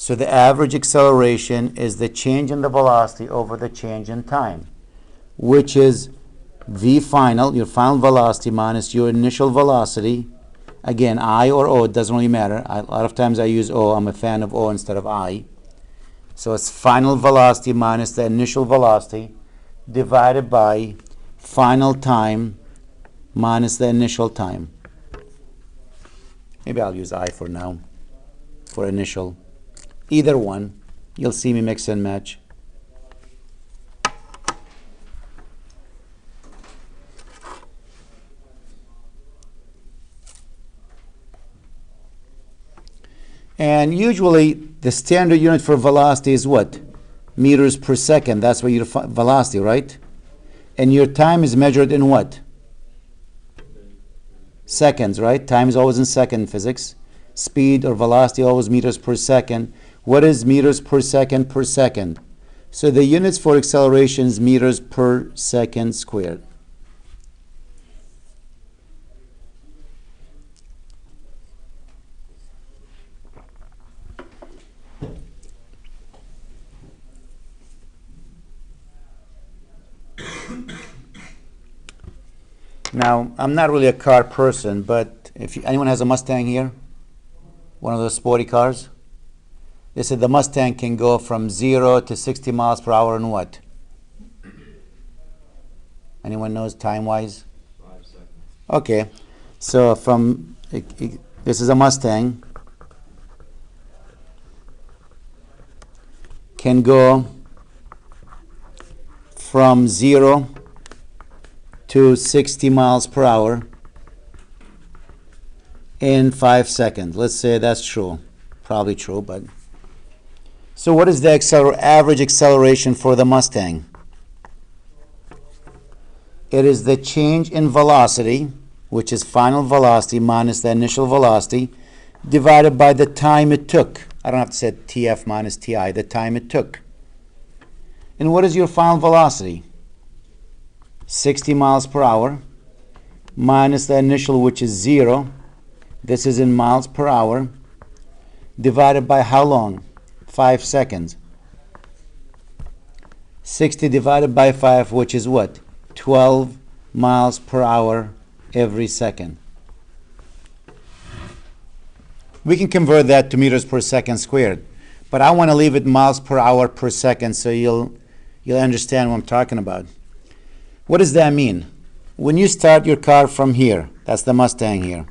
So the average acceleration is the change in the velocity over the change in time, which is v final, your final velocity, minus your initial velocity. Again, I or O, it doesn't really matter. A lot of times I use O. I'm a fan of O instead of I. So it's final velocity minus the initial velocity divided by final time minus the initial time. Maybe I'll use I for now, for initial. Either one. You'll see me mix and match. And usually the standard unit for velocity is what? Meters per second. That's what your velocity, right? And your time is measured in what? Seconds, right? Time is always in second physics. Speed or velocity always meters per second. What is meters per second per second? So the units for acceleration is meters per second squared. Now, I'm not really a car person, but if anyone has a Mustang here, one of those sporty cars, they said the Mustang can go from 0 to 60 miles per hour in what? Anyone knows time-wise? 5 seconds. Okay, so from this is a Mustang, can go from 0 to 60 miles per hour in 5 seconds. Let's say that's true. Probably true, but... So what is the average acceleration for the Mustang? It is the change in velocity, which is final velocity minus the initial velocity, divided by the time it took. I don't have to say TF minus TI, the time it took. And what is your final velocity? 60 miles per hour minus the initial, which is 0. This is in miles per hour, divided by how long? 5 seconds. 60 divided by 5, which is what? 12 miles per hour every second. We can convert that to meters per second squared, but I want to leave it miles per hour per second so you'll understand what I'm talking about. What does that mean? When you start your car from here, that's the Mustang here,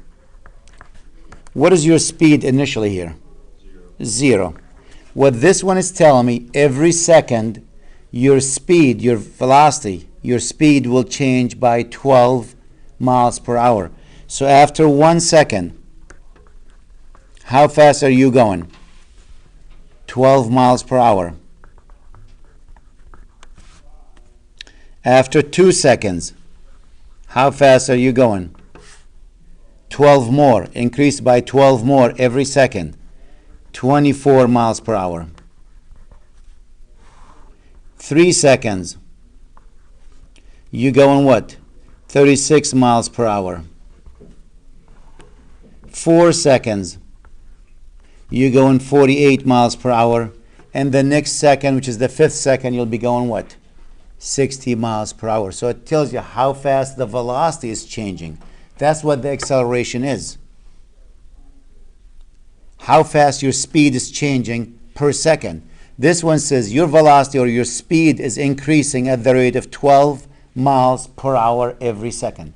what is your speed initially here? 0. What this one is telling me, every second your speed, your velocity, your speed will change by 12 miles per hour. So after 1 second, how fast are you going? 12 miles per hour. After 2 seconds, how fast are you going? 12 more. Increase by 12 more every second. 24 miles per hour. 3 seconds. You going what? 36 miles per hour. 4 seconds. You going 48 miles per hour. And the next second, which is the 5th second, you'll be going what? 60 miles per hour. So it tells you how fast the velocity is changing. That's what the acceleration is. How fast your speed is changing per second. This one says your velocity or your speed is increasing at the rate of 12 miles per hour every second.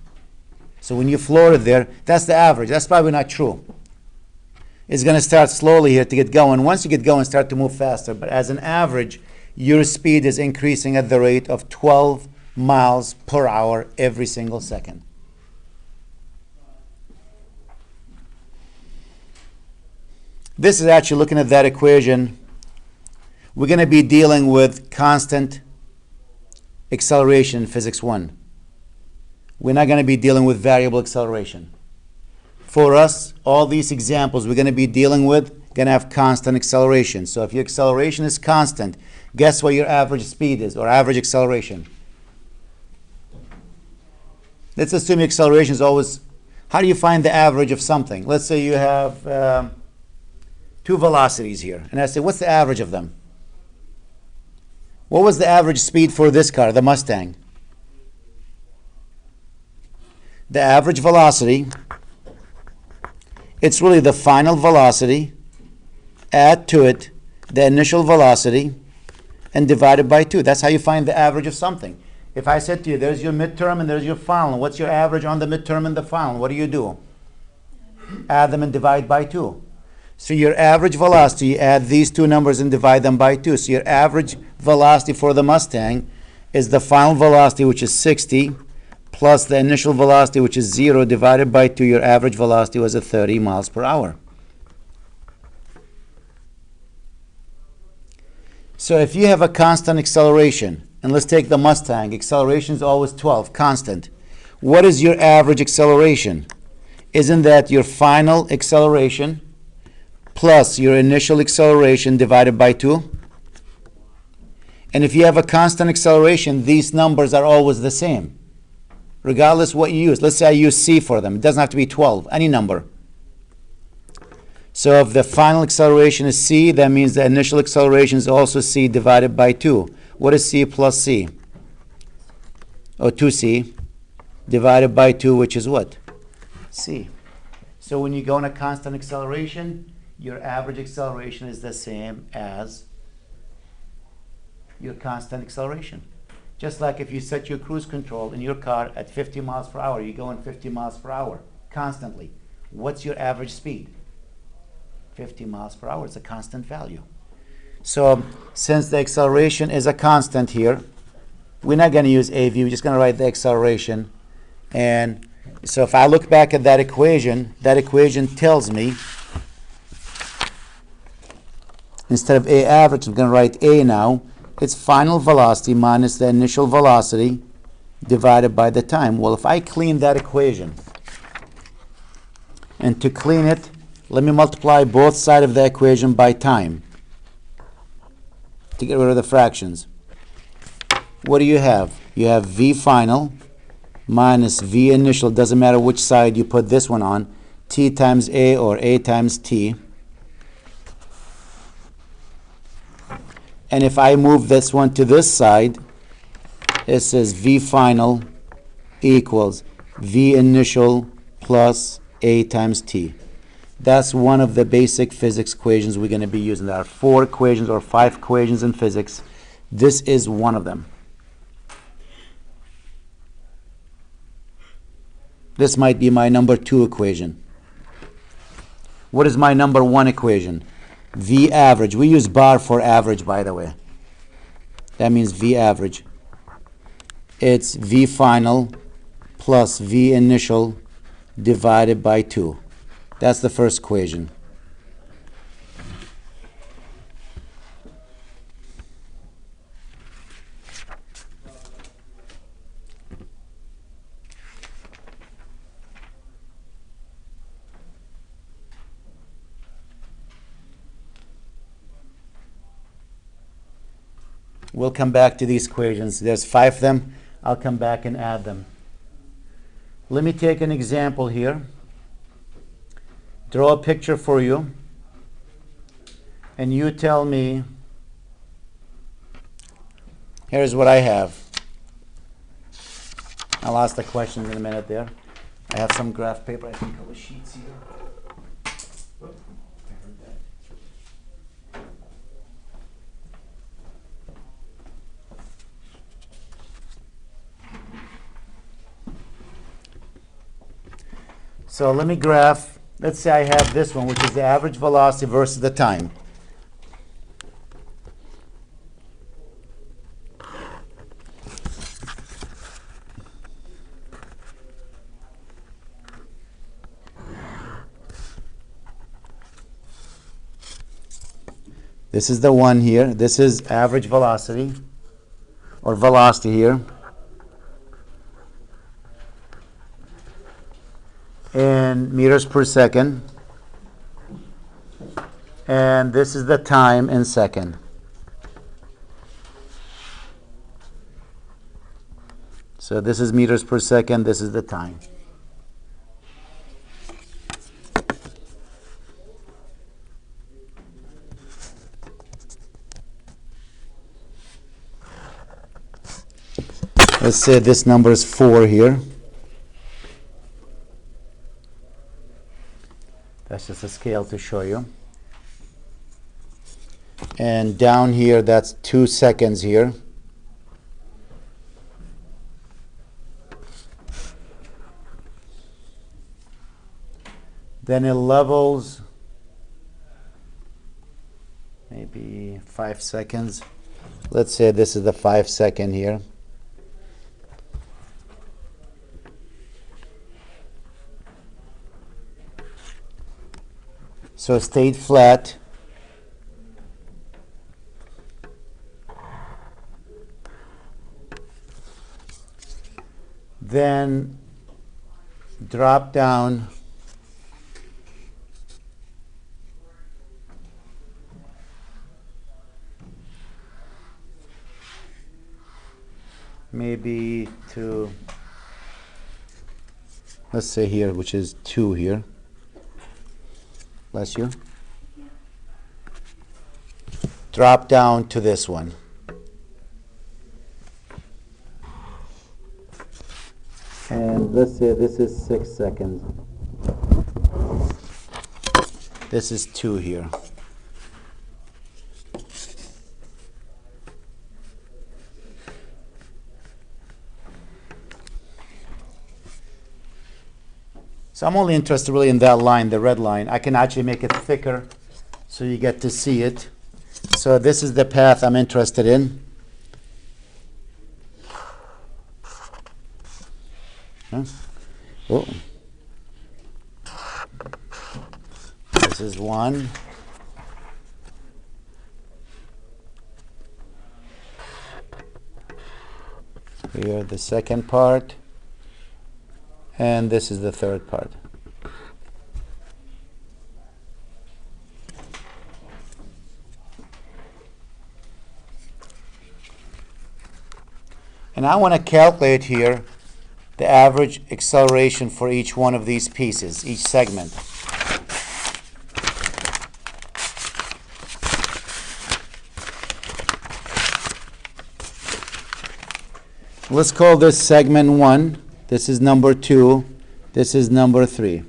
So when you float it there, that's the average. That's probably not true. It's going to start slowly here to get going. Once you get going, start to move faster. But as an average, your speed is increasing at the rate of 12 miles per hour every single second. This is actually looking at that equation. We're going to be dealing with constant acceleration in Physics 1. We're not going to be dealing with variable acceleration. For us, all these examples we're going to be dealing with going to have constant acceleration. So if your acceleration is constant, guess what your average speed is, or average acceleration? Let's assume your acceleration is always, how do you find the average of something? Let's say you have two velocities here. And I say, what's the average of them? What was the average speed for this car, the Mustang? The average velocity, it's really the final velocity, add to it the initial velocity, and divide it by 2. That's how you find the average of something. If I said to you, there's your midterm and there's your final, what's your average on the midterm and the final? What do? Add them and divide by 2. So your average velocity, add these two numbers and divide them by 2. So your average velocity for the Mustang is the final velocity, which is 60, plus the initial velocity, which is 0, divided by 2. Your average velocity was 30 miles per hour. So if you have a constant acceleration, and let's take the Mustang, acceleration is always 12, constant. What is your average acceleration? Isn't that your final acceleration plus your initial acceleration divided by 2? And if you have a constant acceleration, these numbers are always the same, regardless what you use. Let's say I use c for them. It doesn't have to be 12, any number. So if the final acceleration is c, that means the initial acceleration is also c divided by 2. What is c plus c? Or 2c divided by 2, which is what? C. So when you go on a constant acceleration, your average acceleration is the same as your constant acceleration. Just like if you set your cruise control in your car at 50 miles per hour, you go in 50 miles per hour constantly. What's your average speed? 50 miles per hour. It's a constant value. So since the acceleration is a constant here, we're not going to use AV. We're just going to write the acceleration. And so if I look back at that equation tells me, instead of A average, I'm going to write A now. It's final velocity minus the initial velocity divided by the time. Well, if I clean that equation, and to clean it, let me multiply both sides of the equation by time to get rid of the fractions. What do you have? You have V final minus V initial, doesn't matter which side you put this one on, T times A or A times T. And if I move this one to this side, it says V final equals V initial plus A times T. That's one of the basic physics equations we're going to be using. There are 4 equations or 5 equations in physics. This is one of them. This might be my number 2 equation. What is my number 1 equation? V average. We use bar for average, by the way. That means V average. It's V final plus V initial divided by 2. That's the first equation. We'll come back to these equations. There's 5 of them. I'll come back and add them. Let me take an example here. Draw a picture for you. And you tell me, here's what I have. I'll ask the questions in a minute there. I have some graph paper. I think a couple of sheets here. So let me graph. Let's say I have this one, which is the average velocity versus the time. This is the one here. This is average velocity, or velocity here. In meters per second. And this is the time in second. So this is meters per second, this is the time. Let's say this number is 4 here. That's just a scale to show you. And down here, that's 2 seconds here. Then it levels maybe 5 seconds. Let's say this is the 5 second here. So it stayed flat. Then drop down maybe to, let's say here, which is 2 here. Bless you. Drop down to this one. And let's say this is 6 seconds. This is 2 here. So I'm only interested really in that line, the red line. I can actually make it thicker so you get to see it. So this is the path I'm interested in. Oh. This is 1. Here the second part. And this is the third part. And I want to calculate here the average acceleration for each one of these pieces, each segment. Let's call this segment 1. This is number 2. This is number 3.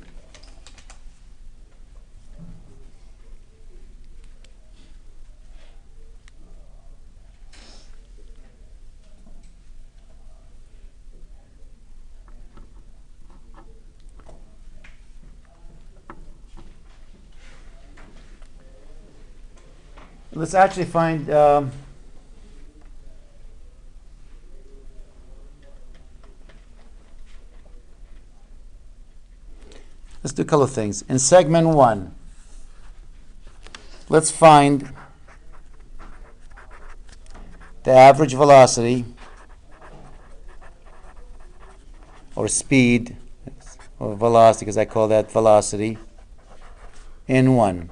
Let's actually find let's do a couple of things. In segment 1, let's find the average velocity or speed or velocity, because I call that velocity, in 1.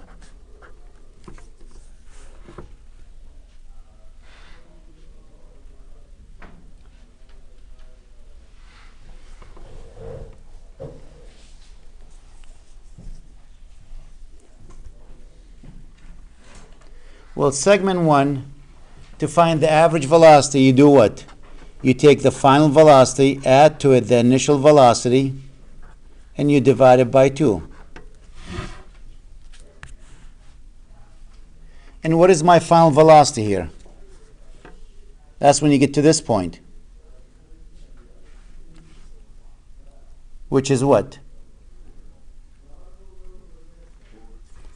Well, segment 1, to find the average velocity, you do what? You take the final velocity, add to it the initial velocity, and you divide it by 2. And what is my final velocity here? That's when you get to this point. Which is what?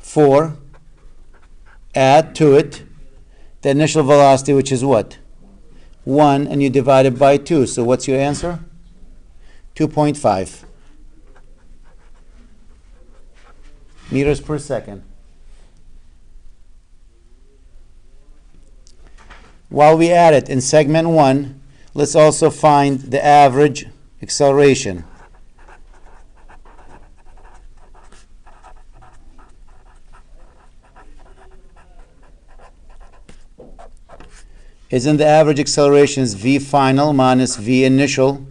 4. Add to it the initial velocity, which is what? 1, and you divide it by 2. So what's your answer? 2.5 meters per second. While we add it in segment 1, let's also find the average acceleration. Isn't the average acceleration is v final minus v initial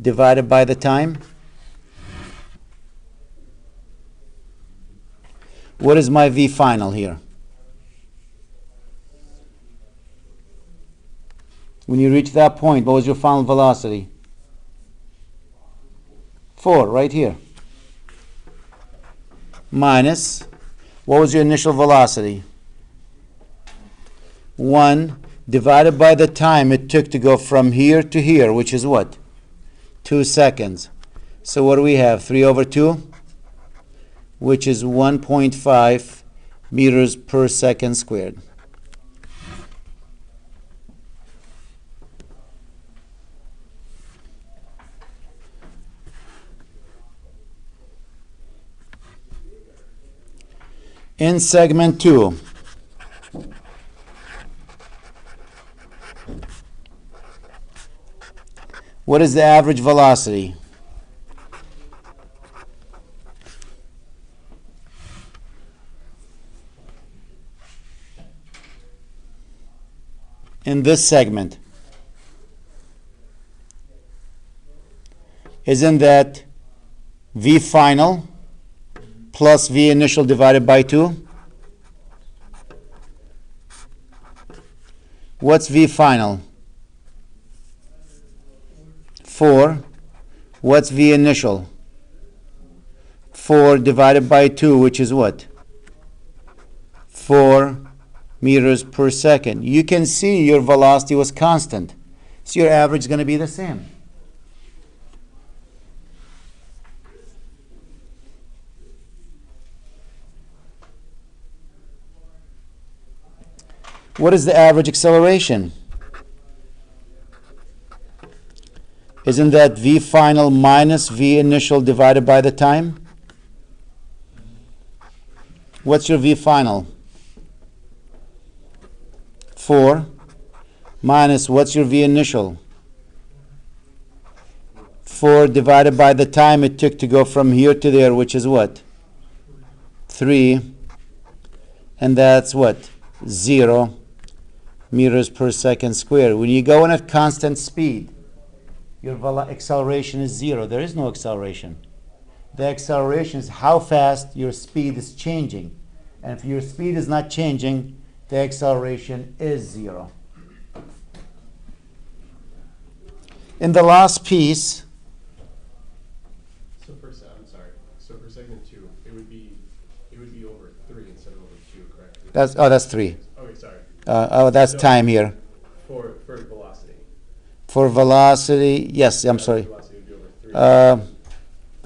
divided by the time? What is my v final here? When you reach that point, what was your final velocity? 4, right here. Minus, what was your initial velocity? 1 divided by the time it took to go from here to here, which is what? 2 seconds. So what do we have? 3 over 2, which is 1.5 meters per second squared. In segment 2, what is the average velocity? In this segment? Isn't that V final plus V initial divided by 2? What's V final? 4. What's V initial? 4 divided by 2, which is what? 4 meters per second. You can see your velocity was constant. So your average is going to be the same. What is the average acceleration? Isn't that V final minus V initial divided by the time? What's your V final? 4 minus what's your V initial? 4 divided by the time it took to go from here to there, which is what? 3. And that's what? 0 meters per second squared. When you go in at constant speed, your acceleration is 0. There is no acceleration. The acceleration is how fast your speed is changing. And if your speed is not changing, the acceleration is 0. In the last piece, so for segment 2, it would be over 3 instead of over 2, correct? that's 3. Okay, sorry. That's time here. For velocity. For velocity, yes, I'm sorry. Velocity would be over 3.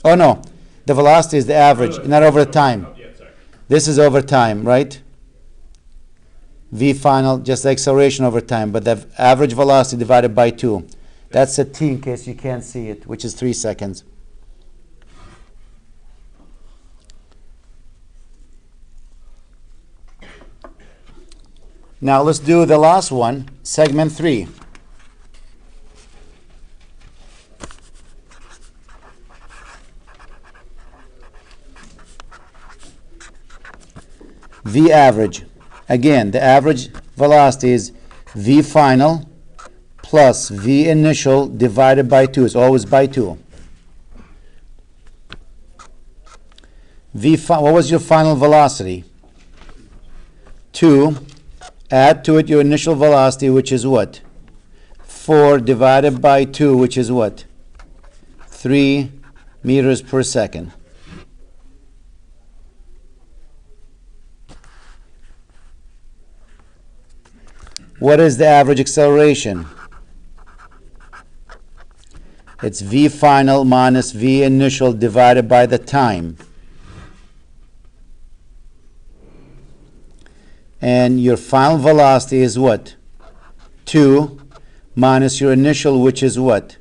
Oh no, the velocity is the average, not over the time. Oh, yeah, sorry. This is over time, right? V final, just the acceleration over time, but the average velocity divided by 2. That's a T in case you can't see it, which is 3 seconds. Now let's do the last one, segment 3. V average. Again, the average velocity is V final plus V initial divided by 2. It's always by 2. What was your final velocity? 2. Add to it your initial velocity, which is what? 4 divided by 2, which is what? 3 meters per second. What is the average acceleration? It's V final minus V initial divided by the time. And your final velocity is what? 2 minus your initial, which is what?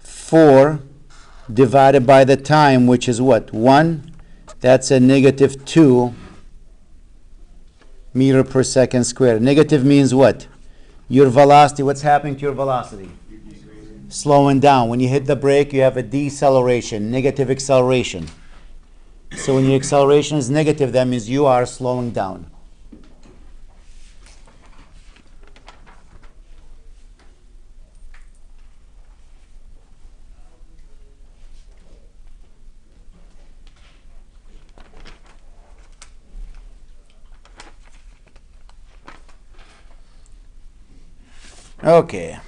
4 divided by the time, which is what? 1. That's a negative 2 meter per second squared. Negative means what? Your velocity, what's happening to your velocity? Slowing down. When you hit the brake, you have a deceleration, negative acceleration. So when your acceleration is negative, that means you are slowing down. Okay.